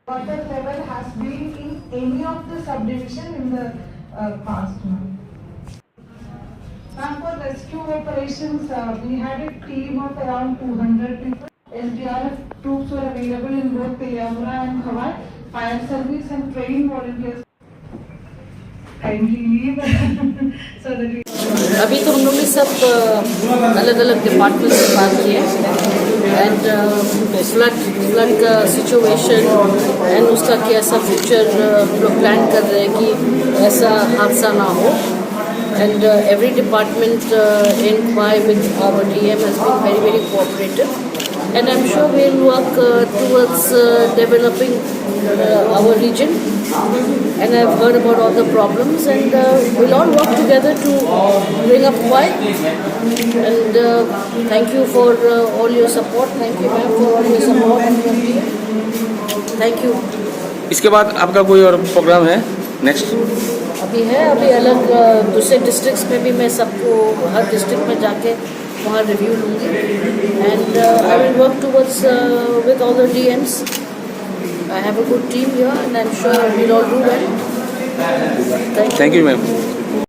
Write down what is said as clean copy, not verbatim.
Water level has been in any of the subdivision in the past month. Ma'am, for rescue operations, we had a team of around 200 people. SDRF troops were available in both Peliamura and Hawai. Fire service and trained volunteers kindly leave so that we. अभी तो हम लोग ने सब अलग अलग department से बात किए एंड फ्लड का सिचुएशन एंड उसका कैसा फ्यूचर हम लोग प्लान कर रहे हैं कि ऐसा हादसा ना हो and every department in why with our DM has been very very cooperative and I'm sure we'll work towards developing our region and I've heard about all the problems and we'll all work together to bring up quiet and thank you for all your support. Thank you ma'am for all your support and your team. Thank you. इसके बाद आपका कोई और programme है next? अभी अलग दूसरे districts में भी मैं सबको हर डिस्ट्रिक्ट में जाके वहाँ रिव्यू लूँगी and I will work towards with all the DMs. I have a good team here and I'm sure we'll all do well. Thank you ma'am.